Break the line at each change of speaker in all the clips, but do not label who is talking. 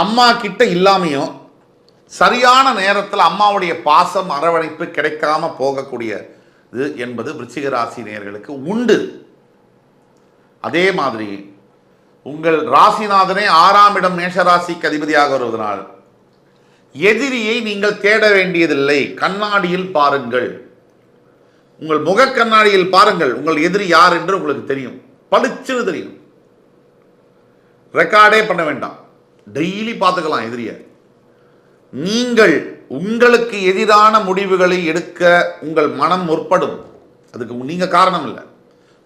அம்மா கிட்ட இல்லாமையும் சரியான நேரத்தில் அம்மாவுடைய பாசம் அரவணைப்பு கிடைக்காம போகக்கூடிய இது என்பது விருச்சிக ராசி நேயர்களுக்கு உண்டு. அதே மாதிரி உங்கள் ராசிநாதனே 6ஆம் இடம் மேஷராசிக்கு அதிபதியாக வருவதனால் எதிரியை நீங்கள் தேட வேண்டியதில்லை. கண்ணாடியில் பாருங்கள், உங்கள் முக கண்ணாடியில் பாருங்கள், உங்கள் எதிரி யார் என்று உங்களுக்கு தெரியும், பளிச்சுன்னு தெரியும். ரெக்கார்டே பண்ண வேண்டாம், டெய்லி பார்த்துக்கலாம் எதிரிய. நீங்கள் உங்களுக்கு எதிரான முடிவுகளை எடுக்க உங்கள் மனம் முற்படும். அதுக்கு நீங்க காரணம் இல்லை,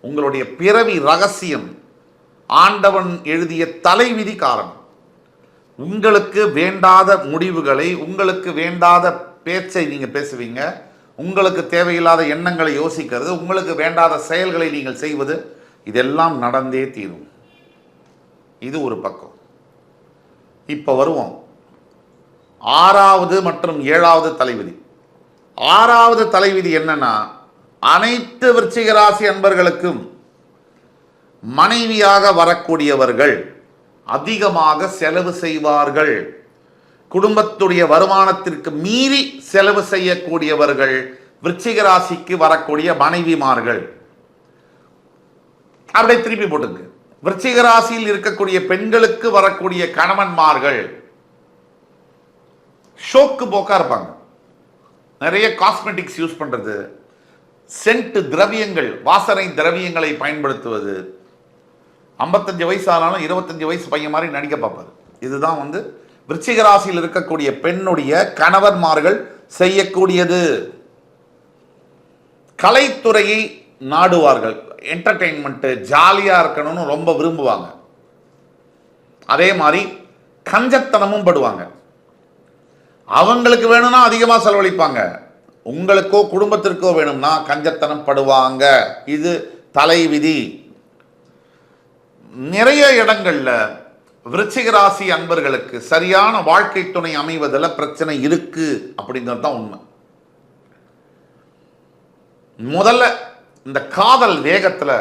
உங்களுடைய பிறவி ரகசியம், ஆண்டவன் எழுதிய தலைவிதி காரணம். உங்களுக்கு வேண்டாத முடிவுகளை, உங்களுக்கு வேண்டாத பேச்சை நீங்க பேசுவீங்க, உங்களுக்கு தேவையில்லாத எண்ணங்களை யோசிக்கிறது, உங்களுக்கு வேண்டாத செயல்களை நீங்கள் செய்வது, இதெல்லாம் நடந்தே தீரும். இது ஒரு பக்கம். இப்ப வருவோம் 6வது மற்றும் 7வது தலைவிதி. 6வது தலைவிதி என்னன்னா, அனைத்து விருச்சிக ராசி அன்பர்களுக்கும் மனைவியாக வரக்கூடியவர்கள் அதிகமாக செலவு செய்வார்கள். குடும்பத்துடைய வருமானத்திற்கு மீறி செலவு செய்யக்கூடியவர்கள் விருச்சிக ராசிக்கு வரக்கூடிய மனைவிமார்கள். அப்படியே திருப்பி போட்டுங்க, விருச்சிக ராசியில் இருக்கக்கூடிய பெண்களுக்கு வரக்கூடிய கணவன்மார்கள் ஷோக்கு போக்கா இருப்பாங்க. நிறைய காஸ்மெட்டிக்ஸ் யூஸ் பண்றது, சென்ட் திரவியங்கள், வாசனை திரவியங்களை பயன்படுத்துவது, 55 வயசு ஆனாலும் 25 வயசு பையன் மாதிரி நடிக்க பார்ப்பாரு. இதுதான் விருச்சிக ராசியில் இருக்கக்கூடிய பெண்ணுடைய கணவன்மார்கள் செய்யக்கூடியது. கலைத்துறையை நாடுவார்கள், என்டர்டெயின்மெண்ட், ஜாலியா இருக்கணும்னு ரொம்ப விரும்புவாங்க. அதே மாதிரி கஞ்சத்தனமும் படுவாங்க. அவங்களுக்கு வேணும்னா அதிகமா செலவழிப்பாங்க, உங்களுக்கோ குடும்பத்திற்கோ வேணும்னா கஞ்சத்தனம் படுவாங்க. இது தலைவிதி. நிறைய இடங்கள்ல விருச்சிக ராசி அன்பர்களுக்கு சரியான வாழ்க்கை துணை அமைவதில் பிரச்சனை இருக்கு அப்படிங்கிறது தான் உண்மை. முதல்ல இந்த காதல் வேகத்துல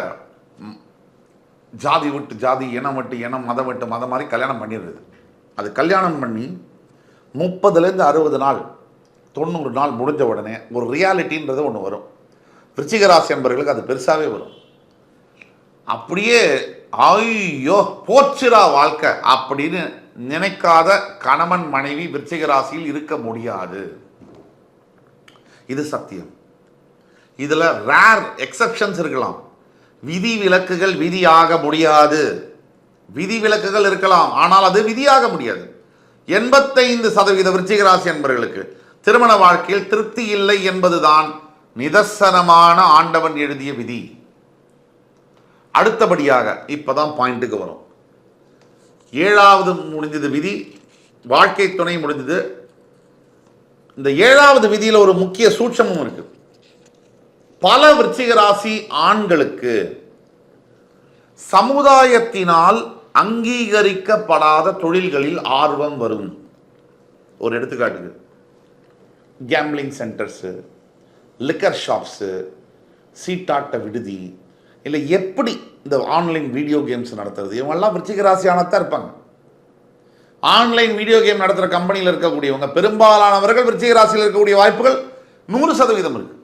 ஜாதி விட்டு ஜாதி, இனம் விட்டு இனம், மதம் விட்டு மதம் மாதிரி கல்யாணம் பண்ணிடுறது. அது கல்யாணம் பண்ணி 30லேருந்து 60 நாள் 90 நாள் முடிஞ்ச உடனே ஒரு ரியாலிட்டின்றது ஒன்று வரும். விருச்சிக ராசி அன்பர்களுக்கு அது பெருசாகவே வரும். அப்படியே ஐயோ போச்சுரா வாழ்க்கை அப்படின்னு நினைக்காத கணவன் மனைவி விருச்சிக ராசியில் இருக்க முடியாது. இது சத்தியம். இதுல ரேர் எக்ஸெப்ஷன்ஸ் இருக்கலாம், விதி விலக்குகள் விதியாக முடியாது. விதி விலக்குகள் இருக்கலாம், ஆனால் அது விதியாக முடியாது. 85% விருச்சிக ராசி அன்பர்களுக்கு திருமண வாழ்க்கையில் திருப்தி இல்லை என்பதுதான் நிதர்சனமான ஆண்டவன் எழுதிய விதி. அடுத்தபடியாக இப்பதான் பாயிண்ட்டுக்கு வரும். 7வது முடிஞ்சது விதி, வாழ்க்கை துணை முடிஞ்சது. இந்த 7வது விதியில் ஒரு முக்கிய சூட்சமும் இருக்கு. பல விருச்சிக ராசி ஆண்களுக்கு சமுதாயத்தினால் அங்கீகரிக்கப்படாத தொழில்களில் ஆர்வம் வரும். ஒரு எடுத்துக்காட்டுக்கு கேம்பிளிங் சென்டர்ஸு, லிக்கர் ஷாப்ஸு, சீட்டாட்ட விடுதி, இல்லை எப்படி இந்த ஆன்லைன் வீடியோ கேம்ஸ் நடத்துறது, இவங்கெல்லாம் விருச்சிக ராசியானத்தான் இருப்பாங்க. ஆன்லைன் வீடியோ கேம் நடத்துகிற கம்பெனியில் இருக்கக்கூடியவங்க பெரும்பாலானவர்கள் விருச்சிக ராசியில் இருக்கக்கூடிய வாய்ப்புகள் 100% இருக்கு.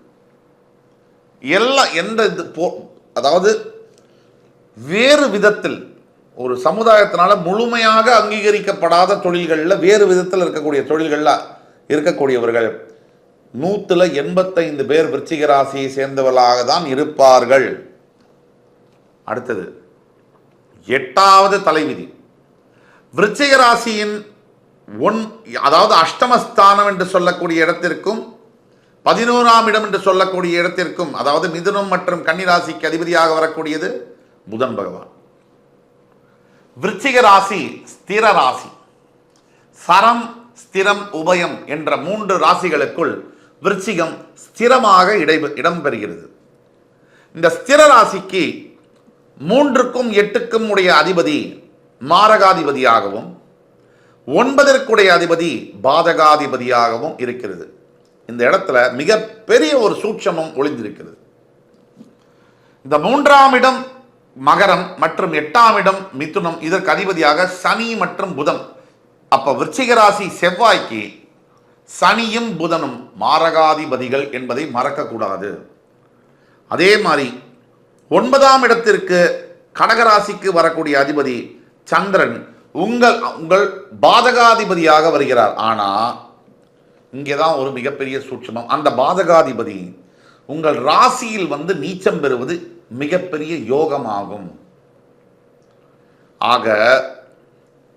எல்லாம் எந்த அதாவது வேறு விதத்தில் ஒரு சமுதாயத்தினால முழுமையாக அங்கீகரிக்கப்படாத தொழில்களில் வேறு விதத்தில் இருக்கக்கூடிய தொழில்களில் இருக்கக்கூடியவர்கள் 185 பேர் விருச்சிக ராசியை சேர்ந்தவர்களாக தான் இருப்பார்கள். அடுத்தது 8வது தலைவிதி. விருச்சிக ராசியின் அதாவது அஷ்டமஸ்தானம் என்று சொல்லக்கூடிய இடத்திற்கும் 11ஆம் இடம் என்று சொல்லக்கூடிய இடத்திற்கும், அதாவது மிதுனம் மற்றும் கன்னிராசிக்கு அதிபதியாக வரக்கூடியது புதன் பகவான். விருச்சிக ராசி ஸ்திர ராசி. சரம், ஸ்திரம், உபயம் என்ற 3 ராசிகளுக்குள் விருச்சிகம் ஸ்திரமாக இடம்பெறுகிறது. இந்த ஸ்திர ராசிக்கு 3க்கும் 8க்கும் உடைய அதிபதி மாரகாதிபதியாகவும் 9ற்குடைய அதிபதி பாதகாதிபதியாகவும் இருக்கிறது. இந்த இடத்துல மிகப்பெரிய ஒரு சூட்சமும் ஒளிந்திருக்கிறது. இந்த 3ஆம் இடம் மகரம் மற்றும் 8ஆம் இடம் மிதுனம், இதற்கு அதிபதியாக சனி மற்றும் புதன் அப்ப விருச்சிக ராசி செவ்வாய்க்கு சனியும் புதனும் மாரகாதிபதிகள் என்பதை மறக்கக்கூடாது. அதே மாதிரி 9ஆம் இடத்திற்கு கடகராசிக்கு வரக்கூடிய அதிபதி சந்திரன் உங்கள் பாதகாதிபதியாக வருகிறார். ஆனா இங்கேதான் ஒரு மிகப்பெரிய சூட்சமம். அந்த பாதகாதிபதி உங்கள் ராசியில் நீச்சம் பெறுவது மிகப்பெரிய யோகமாகும். ஆக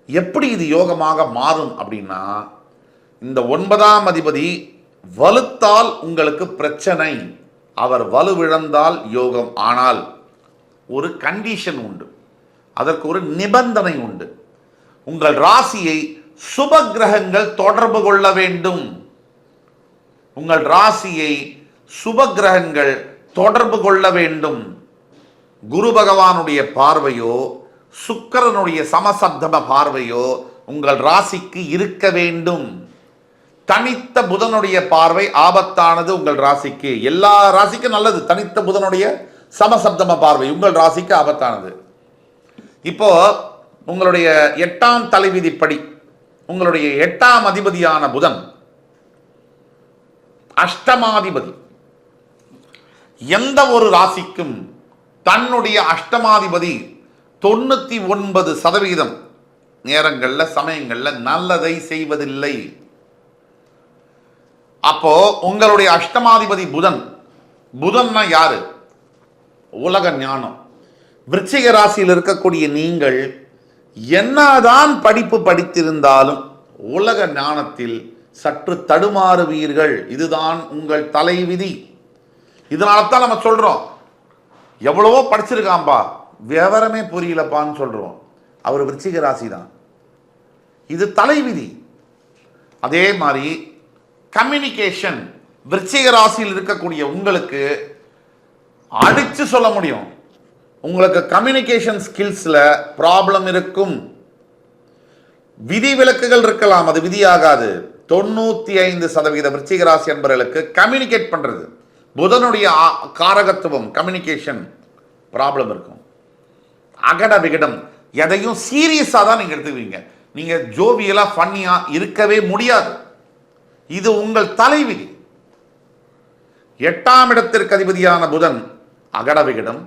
எப்படி இது யோகமாக மாறும் அப்படின்னா, இந்த 9ஆம் அதிபதி வலுத்தால் உங்களுக்கு பிரச்சனை, அவர் வலுவிழந்தால் யோகம். ஆனால் ஒரு கண்டிஷன் உண்டு, அதற்கு ஒரு நிபந்தனை உண்டு. உங்கள் ராசியை சுப கிரகங்கள் தொடர்பு கொள்ள வேண்டும். உங்கள் ராசியை சுப கிரகங்கள் தொடர்பு கொள்ள வேண்டும். குரு பகவானுடைய பார்வையோ சுக்கிரனுடைய சமசப்தம பார்வையோ உங்கள் ராசிக்கு இருக்க வேண்டும். தனித்த புதனுடைய பார்வை ஆபத்தானது உங்கள் ராசிக்கு. எல்லா ராசிக்கும் நல்லது, தனித்த புதனுடைய சமசப்தம பார்வை உங்கள் ராசிக்கு ஆபத்தானது. இப்போ உங்களுடைய 8ஆம் தலைவிதிப்படி உங்களுடைய 8ஆம் அதிபதியான புதன் அஷ்டமாதிபதி. எந்த ஒரு ராசிக்கும் தன்னுடைய அஷ்டமாதிபதி 99% நேரங்கள்ல சமயங்கள்ல நல்லதை செய்வதில்லை. அப்போ உங்களுடைய அஷ்டமாதிபதி புதன்னா யாரு? உலக ஞானம். விருச்சிக ராசியில் இருக்கக்கூடிய நீங்கள் என்னதான் படிப்பு படித்திருந்தாலும் உலக ஞானத்தில் சற்று தடுமாறுவீர்கள். இதுதான் உங்கள் தலைவிதி. இதனால தான் நம்ம சொல்றோம், எவ்வளவோ படிச்சிருக்காம்பா விவரமே புரியலப்பான்னு சொல்றோம். அவர் விருச்சிக ராசி தான், இது தலைவிதி. அதே மாதிரி கம்யூனிகேஷன் விருச்சிக ராசியில் இருக்கக்கூடிய உங்களுக்கு அடிச்சு சொல்ல முடியும். உங்களுக்கு கம்யூனிகேஷன் ஸ்கில்ஸ்ல ப்ராப்ளம் இருக்கும். விதி விலக்குகள் இருக்கலாம், அது விதியாகாது. 95% விருச்சிக ராசி என்பவர்களுக்கு கம்யூனிகேட் பண்றது, புதனுடைய காரகத்துவம் கம்யூனிகேஷன் ப்ராப்ளம் இருக்கும். அகட விகடம் எதையும் சீரியஸா தான் நீங்க எடுத்துக்குவீங்க. நீங்க ஜோவியலா ஃபன்னியா இருக்கவே முடியாது. இது உங்கள் தலைவிதி. 8ஆம் இடத்திற்கு அதிபதியான புதன் அகட விகடம்,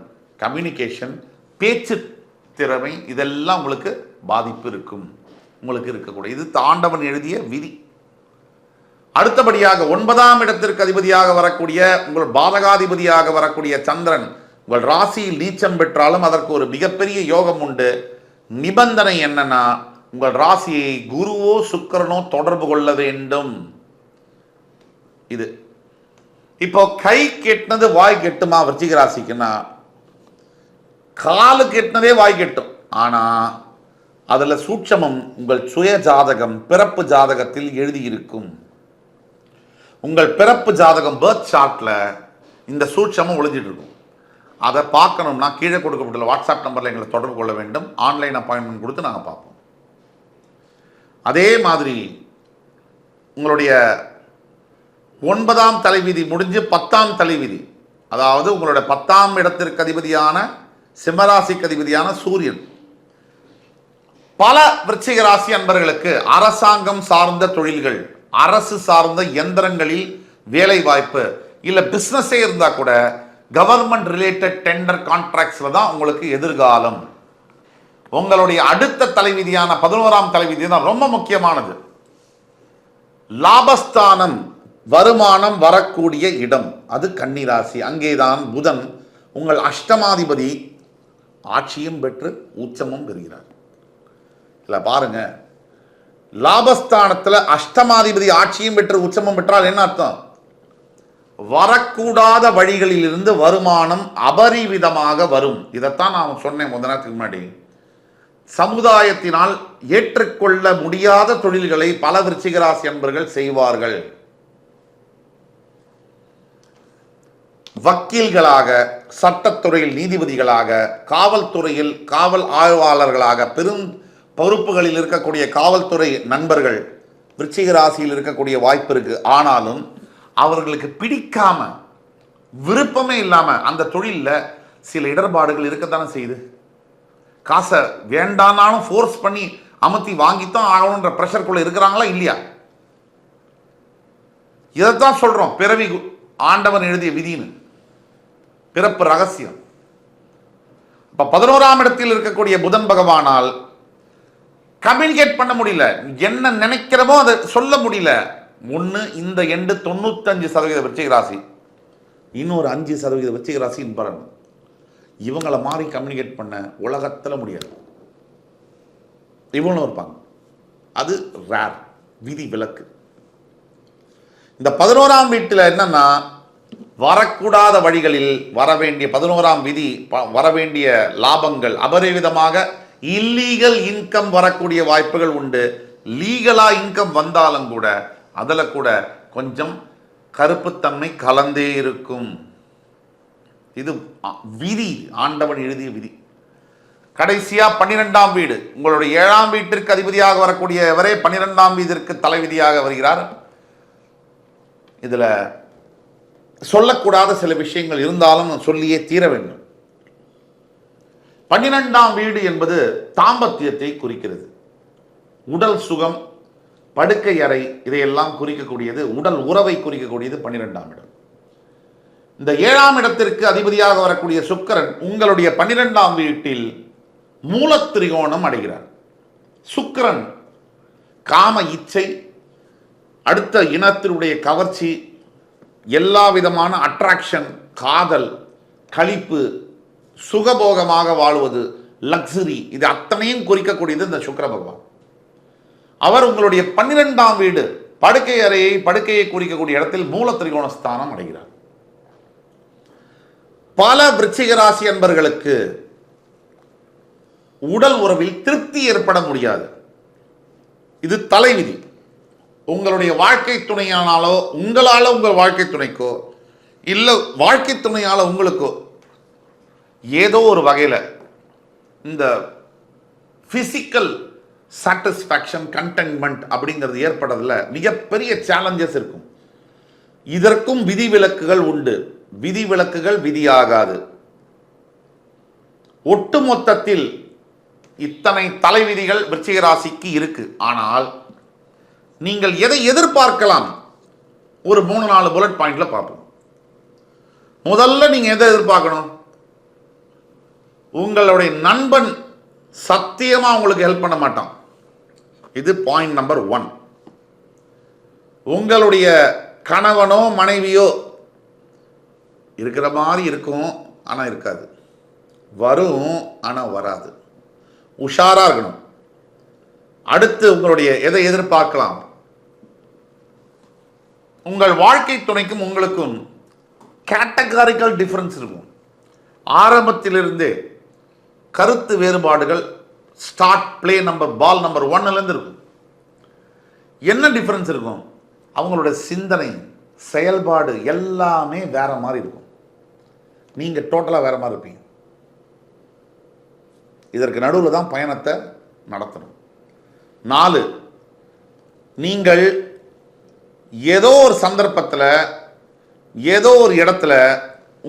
கம்யூனிகேஷன், பேச்சு திறமை, இதெல்லாம் உங்களுக்கு பாதிப்பு இருக்கும். உங்களுக்கு இருக்கக்கூடிய இது தாண்டவன் எழுதிய விதி. அடுத்தபடியாக 9ஆம் இடத்திற்கு அதிபதியாக வரக்கூடிய உங்கள் பாதகாதிபதியாக வரக்கூடிய சந்திரன் உங்கள் ராசியில் நீச்சம் பெற்றாலும் அதற்கு ஒரு மிகப்பெரிய யோகம் உண்டு. நிபந்தனை என்னன்னா, உங்கள் ராசியை குருவோ சுக்கிரனோ தொடர்பு கொள்ள வேண்டும். இது இப்போ கை கெட்டினது வாய் கெட்டுமா விருச்சிக ராசிக்குன்னா? காலு கெட்டினதே வாய் கெட்டும். ஆனா அதுல சூட்சமம் உங்கள் சுய ஜாதகம் பிறப்பு ஜாதகத்தில் எழுதியிருக்கும். உங்கள் பிறப்பு ஜாதகம் பர்த் சார்ட்ல இந்த சூட்சமம் ஒளிஞ்சிட்டு இருக்கும். அதை பார்க்கணும்னா கீழே கொடுக்கப்பட்டுள்ள வாட்ஸ்அப் நம்பர்ல எங்களை தொடர்பு கொள்ள வேண்டும். ஆன்லைன் அப்பாயின்மெண்ட் கொடுத்து நாங்கள் பார்ப்போம். அதே மாதிரி உங்களுடைய 9ஆம் தலைவிதி முடிஞ்சு 10ஆம் தலைவிதி, அதாவது உங்களுடைய 10ஆம் இடத்திற்கு அதிபதியான சிம்மராசிக்கு அதிபதியான சூரியன் பல விருச்சிக ராசி அன்பர்களுக்கு அரசாங்கம் சார்ந்த தொழில்கள், அரசு சார்ந்த எந்திரங்களில் வேலை வாய்ப்பு, இல்ல பிசினஸே இருந்தா கூட கவர்மெண்ட் ரிலேட்டட் டெண்டர் கான்ட்ராக்ட்ஸ்ல தான் உங்களுக்கு எதிர்காலம். உங்களுடைய அடுத்த தலைவிதியான 11ஆம் தலைவிதி தான் ரொம்ப முக்கியமானது. லாபஸ்தானம், வருமானம் வரக்கூடிய இடம், அது கன்னிராசி. அங்கேதான் புதன் உங்கள் அஷ்டமாதிபதி ஆட்சியும் பெற்று உச்சமும் பெறுகிறார். இல்ல பாருங்க, லாபஸ்தானத்துல அஷ்டமாதிபதி ஆட்சியும் பெற்று உச்சமும் பெற்றால் என்ன அர்த்தம்? வரக்கூடாத வழிகளில் இருந்து வருமானம் அபரிவிதமாக வரும். இதைத்தான் நான் சொன்னேன் கொஞ்ச நேரத்துக்கு முன்னாடி. சமுதாயத்தினால் ஏற்றுக்கொள்ள முடியாத தொழில்களை பல விருச்சிக ராசி அன்பர்கள் செய்வார்கள். வக்கீல்களாக, சட்டத்துறையில் நீதிபதிகளாக, காவல்துறையில் காவல் ஆய்வாளர்களாக, பெரும் பொறுப்புகளில் இருக்கக்கூடிய காவல்துறை நண்பர்கள் விருச்சிக ராசியில் இருக்கக்கூடிய வாய்ப்பு இருக்கு. ஆனாலும் அவர்களுக்கு பிடிக்காம, விருப்பமே இல்லாம அந்த தொழிலில் சில இடர்பாடுகள் இருக்கத்தானே செய்யுது. காசை வேண்டானாலும் ஃபோர்ஸ் பண்ணி அமுத்தி வாங்கித்தான் ஆகணுன்ற ப்ரெஷருக்குள்ள இருக்கிறாங்களா இல்லையா? இதைத்தான் சொல்றோம் பிறவி ஆண்டவன் எழுதிய விதின்னு, பிறப்பு ரகசியம். இப்ப 11ஆம் இடத்தில் இருக்கக்கூடிய புதன் பகவானால் கம்யூனிகேட் பண்ண முடியல, என்ன நினைக்கிறமோ அதை சொல்ல முடியல. ஒன்று இந்த எண்டு 95% விருச்சிக ராசி, இன்னொரு 5% விருச்சிக ராசி பலன். இவங்களை மாதிரி கம்யூனிகேட் பண்ண உலகத்தில் முடியாது. இவங்களும் இருப்பாங்க, அது ரேர், விதி விலக்கு. இந்த 11ஆம் வீட்டில் என்னன்னா, வரக்கூடாத வழிகளில் வர வேண்டிய 11ஆம் விதி, வர வேண்டிய லாபங்கள் அபரிவிதமாக இல்லீகல் இன்கம் வரக்கூடிய வாய்ப்புகள் உண்டு. லீகலா இன்கம் வந்தாலும் கூட அதில் கூட கொஞ்சம் கருப்புத்தன்மை கலந்தே இருக்கும். இது விதி, ஆண்டவன் எழுதிய விதி. கடைசியா 12ஆம் வீடு, உங்களுடைய 7ஆம் வீட்டிற்கு அதிபதியாக வரக்கூடியவரே 12ஆம் வீட்டிற்கு தலைவிதியாக வருகிறார். இதுல சொல்லக்கூடாத சில விஷயங்கள் இருந்தாலும் சொல்லியே தீர வேண்டும். 12ஆம் வீடு என்பது தாம்பத்தியத்தை குறிக்கிறது. உடல் சுகம், படுக்கை அறை, இதையெல்லாம் குறிக்கக்கூடியது, உடல் உறவை குறிக்கக்கூடியது 12ஆம் இடம். இந்த 7ஆம் இடத்திற்கு அதிபதியாக வரக்கூடிய சுக்கிரன் உங்களுடைய 12ஆம் வீட்டில் மூலத்திரிகோணம் அடைகிறார். சுக்கிரன் காம இச்சை, அடுத்த இனத்தினுடைய கவர்ச்சி, எல்லா விதமான அட்ராக்ஷன், காதல், களிப்பு, சுகபோகமாக வாழ்வது, லக்ஸரி, இது அத்தனையும் குறிக்கக்கூடியது இந்த சுக்கிர பகவான். அவர் உங்களுடைய 12ஆம் வீடு படுக்கையை குறிக்கக்கூடிய இடத்தில் மூல திரிகோண ஸ்தானம் அடைகிறார். பல விருச்சிக ராசி அன்பர்களுக்கு உடல் உறவில் திருப்தி ஏற்பட முடியாது. இது தலைவிதி. உங்களுடைய வாழ்க்கை துணையானாலோ, உங்களால உங்கள் வாழ்க்கை துணைக்கோ, இல்லை வாழ்க்கை துணையால உங்களுக்கோ ஏதோ ஒரு வகையில் இந்த பிசிக்கல் சாட்டிஸ்ஃபேக்ஷன், கண்டென்ட்மெண்ட் அப்படிங்கிறது ஏற்படுறதுல மிகப்பெரிய சேலஞ்சஸ் இருக்கும். இதற்கும் விதிவிலக்குகள் உண்டு. விதிவிலக்குகள் விதியாகாது. ஒட்டுமொத்தத்தில் இத்தனை தலைவிதிகள் விருச்சிக ராசிக்கு இருக்கு. ஆனால் நீங்கள் எதை எதிர்பார்க்கலாம்? ஒரு 3-4 புல்லட் பாயிண்ட்ல பார்ப்போம். முதல்ல நீங்க எதை எதிர்பார்க்கணும்? உங்களுடைய நண்பன் சத்தியமா உங்களுக்கு ஹெல்ப் பண்ண மாட்டான். இது பாயிண்ட் நம்பர் 1. உங்களுடைய கணவனோ மனைவியோ இருக்கிற மாதிரி இருக்கும், ஆனா இருக்காது. வரும், ஆனா வராது. உஷாரா இருக்கணும். அடுத்து உங்களுடைய எதை எதிர்பார்க்கலாம்? உங்கள் வாழ்க்கை துணைக்கும் உங்களுக்கும் கேட்டகாரிக்கல் டிஃபரன்ஸ் இருக்கும். ஆரம்பத்திலிருந்தே கருத்து வேறுபாடுகள் ஸ்டார்ட் பிளே பால் நம்பர் 1லேருந்து இருக்கும். என்ன டிஃபரன்ஸ் இருக்கும்? அவங்களுடைய சிந்தனை, செயல்பாடு எல்லாமே வேற மாதிரி இருக்கும். நீங்க டோட்டலா வேற மாதிரி இருப்பீங்க. இதற்கு நடுவில் தான் பயணத்தை நடத்தணும். 4, நீங்கள் ஏதோ ஒரு சந்தர்ப்பத்தில் ஏதோ ஒரு இடத்துல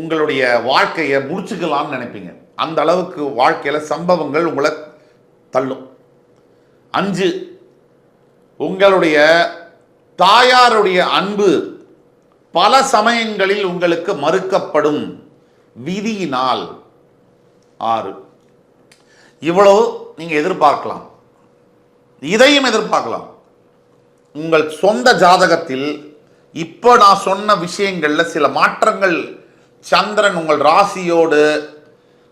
உங்களுடைய வாழ்க்கையை முடிச்சுக்கலாம்னு நினைப்பீங்க. அந்த அளவுக்கு வாழ்க்கையில் சம்பவங்கள் உங்களை தள்ளும். 5, உங்களுடைய தாயாருடைய அன்பு பல சமயங்களில் உங்களுக்கு மறுக்கப்படும் விதியினால். 6, இவ்வளவு நீங்க எதிர்பார்க்கலாம். இதையும் எதிர்பார்க்கலாம். உங்கள் சொந்த ஜாதகத்தில் இப்போ நான் சொன்ன விஷயங்கள்ல சில மாற்றங்கள், சந்திரன் உங்கள் ராசியோடு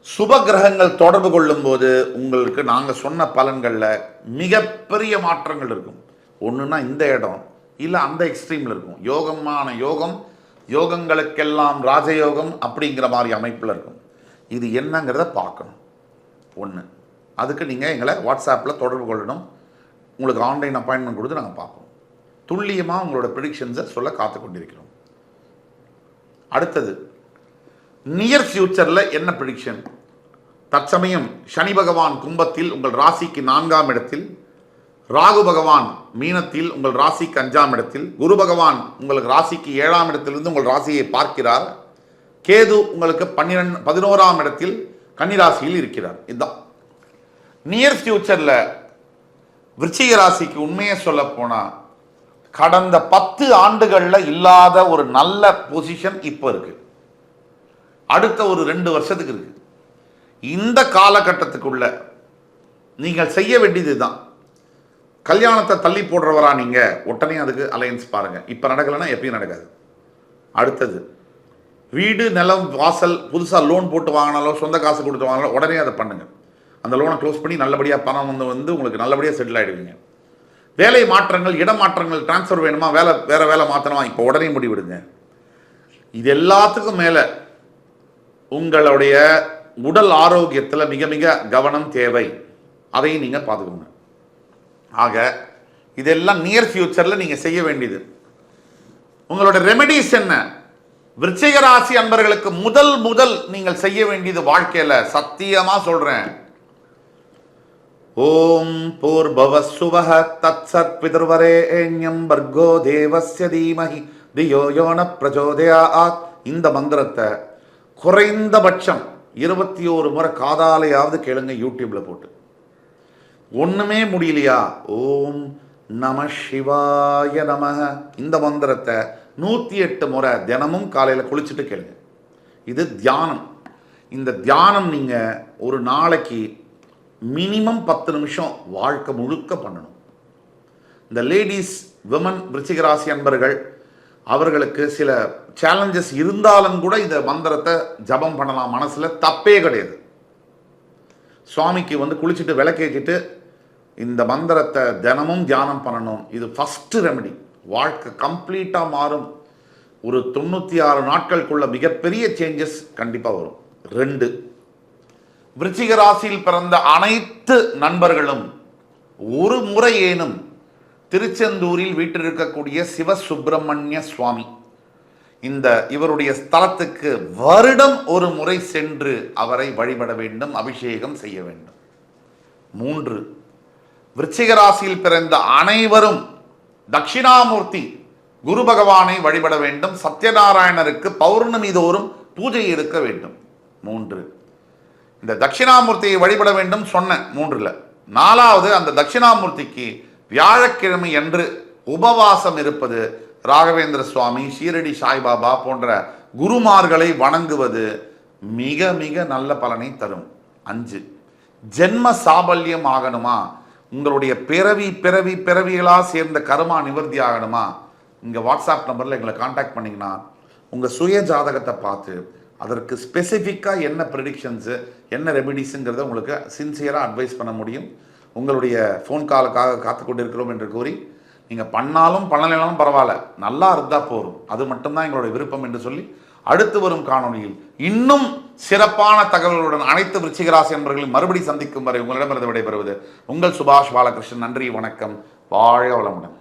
சுப கிரகங்கள் தொடர்பு கொள்ளும் போது உங்களுக்கு நாங்கள் சொன்ன பலன்களில் மிகப்பெரிய மாற்றங்கள் இருக்கும். ஒன்றுனா இந்த இடம், இல்லை அந்த எக்ஸ்ட்ரீமில் இருக்கும். யோகமான யோகம், யோகங்களுக்கெல்லாம் ராஜயோகம் அப்படிங்கிற மாதிரி அமைப்பில் இருக்கும். இது என்னங்கிறத பார்க்கணும். 1, அதுக்கு நீங்கள் எங்களை வாட்ஸ்அப்பில் தொடர்பு கொள்ளணும். உங்களுக்கு ஆன்லைன் அப்பாயின்மெண்ட் கொடுத்து நாங்கள் பார்ப்போம். துல்லியமாக உங்களோட ப்ரெடிக்ஷன்ஸை சொல்ல காத்து கொண்டிருக்கிறோம். அடுத்தது நியர் ஃபியூச்சரில் என்ன ப்ரெடிக்ஷன்? தற்சமயம் சனி பகவான் கும்பத்தில் உங்கள் ராசிக்கு 4ஆம் இடத்தில், ராகு பகவான் மீனத்தில் உங்கள் ராசிக்கு 5ஆம் இடத்தில், குரு பகவான் உங்களுக்கு ராசிக்கு 7ஆம் இடத்திலிருந்து உங்கள் ராசியை பார்க்கிறார். கேது உங்களுக்கு 11ஆம் இடத்தில் கன்னிராசியில் இருக்கிறார். இதுதான் நியர் ஃபியூச்சரில் விருச்சிக ராசிக்கு உண்மையை சொல்ல போனா கடந்த 10 ஆண்டுகள்ல இல்லாத ஒரு நல்ல பொசிஷன் இப்போ இருக்கு. அடுத்த ஒரு 2 வருஷத்துக்கு இருக்கு. இந்த காலகட்டத்துக்குள்ள நீங்கள் செய்ய வேண்டியது தான். கல்யாணத்தை தள்ளி போடுறவரா நீங்க, உடனே அதுக்கு அலையன்ஸ் பாருங்க. இப்ப நடக்கலைன்னா எப்பயும் நடக்காது. அடுத்தது வீடு, நிலம், வாசல் புதுசாக லோன் போட்டு வாங்கினாலோ சொந்த காசு கொடுத்து வாங்கினாலோ உடனே அதை பண்ணுங்க. அந்த லோனை க்ளோஸ் பண்ணி நல்லபடியாக பணம் வந்து உங்களுக்கு நல்லபடியாக செட்டில் ஆகிடுவீங்க. வேலை மாற்றங்கள், இடமாற்றங்கள், டிரான்ஸ்ஃபர் வேணுமா, வேற வேலை மாற்றணுமா, இப்போ உடனே முடிவிடுங்க. இது எல்லாத்துக்கும் மேலே உங்களுடைய உடல் ஆரோக்கியத்தில் மிக மிக கவனம் தேவை. அதையும் நீங்கள் பார்த்துக்கோங்க. ஆக இதெல்லாம் நியர் ஃபியூச்சரில் நீங்கள் செய்ய வேண்டியது. உங்களோட ரெமெடிஸ் என்ன? விருச்சிக ராசி அன்பர்களுக்கு முதல் நீங்கள் செய்ய வேண்டியது வாழ்க்கையில், சத்தியமா சொல்றேன், ஓம் பூர்பவ சுவஹ தத்சத் பிதர்வரேண்யம் பர்கோ தேவஸ்ய தீமஹி தியோ யோன பிரச்சோதயாத். இந்த மந்திரத்தை குறைந்தபட்சம் 21 முறை காதாலையாவது கேளுங்க, யூடியூப்ல போட்டு. ஒண்ணுமே முடியலையா, ஓம் நம சிவாய நமஹ இந்த மந்திரத்தை 108 முறை தினமும் காலையில் குளிச்சுட்டு கேளுங்க. இது தியானம். இந்த தியானம் நீங்க ஒரு நாளைக்கு மினிமம் 10 நிமிஷம் வாழ்க்கை முழுக்க பண்ணணும். இந்த லேடிஸ், விமன், விருச்சிக ராசி அன்பர்கள் அவர்களுக்கு சில சேலஞ்சஸ் இருந்தாலும் கூட இந்த மந்திரத்தை ஜபம் பண்ணலாம். மனசுல தப்பே கிடையாது. சுவாமிக்கு குளிச்சுட்டு விளக்கேற்றிட்டு இந்த மந்திரத்தை தினமும் தியானம் பண்ணணும். இது ஃபர்ஸ்ட் ரெமெடி. வாழ்க்கை கம்ப்ளீட்டாக மாறும். ஒரு 96 நாட்களுக்குள்ள மிகப்பெரிய சேஞ்சஸ் கண்டிப்பாக வரும். 2, விருச்சிக ராசியில் பிறந்த அனைத்து நண்பர்களும் ஒரு முறை ஏனும் திருச்செந்தூரில் வீற்றிருக்கக்கூடிய சிவசுப்பிரமணிய சுவாமி இவருடைய ஸ்தலத்துக்கு வருடம் ஒரு முறை சென்று அவரை வழிபட வேண்டும், அபிஷேகம் செய்ய வேண்டும். 3, விருச்சிக ராசியில் பிறந்த அனைவரும் தட்சிணாமூர்த்தி குரு பகவானை வழிபட வேண்டும். சத்யநாராயணருக்கு பௌர்ணமி தோறும் பூஜை எடுக்க வேண்டும். 3, இந்த தட்சிணாமூர்த்தியை வழிபட வேண்டும் சொன்ன 3ல் 4வது, அந்த தட்சிணாமூர்த்திக்கு வியாழக்கிழமை அன்று உபவாசம் இருப்பது, ராகவேந்திர சுவாமி, ஷீரடி சாய்பாபா போன்ற குருமார்களை வணங்குவது மிக மிக நல்ல பலனை தரும். 5, ஜென்ம சாபல்யம் ஆகணுமா, உங்களுடைய பிறவிகளாக சேர்ந்த கர்மா நிவர்த்தி ஆகணுமா, இங்கே வாட்ஸ்அப் நம்பரில் எங்களை காண்டாக்ட் பண்ணிங்கன்னா உங்கள் சுய ஜாதகத்தை பார்த்து அதற்கு ஸ்பெசிஃபிக்காக என்ன ப்ரெடிக்ஷன்ஸு, என்ன ரெமிடிஸுங்கிறத உங்களுக்கு சின்சியராக அட்வைஸ் பண்ண முடியும். உங்களுடைய ஃபோன் காலுக்காக காத்து கொண்டு இருக்கிறோம் என்று கூறி நீங்கள் பண்ணாலும் பண்ணலைனாலும் பரவாயில்ல, நல்லா இருந்தால் போதும், அது மட்டும்தான் எங்களுடைய விருப்பம் என்று சொல்லி அடுத்து வரும் காணொலியில் இன்னும் சிறப்பான தகவல்களுடன் அனைத்து விருச்சிக ராசி நண்பர்களையும் மறுபடி சந்திக்கும் வரை உங்களிடமிருந்து விடைபெறுவது உங்கள் சுபாஷ் பாலகிருஷ்ணன். நன்றி, வணக்கம், வாழ்க வளமுடன்.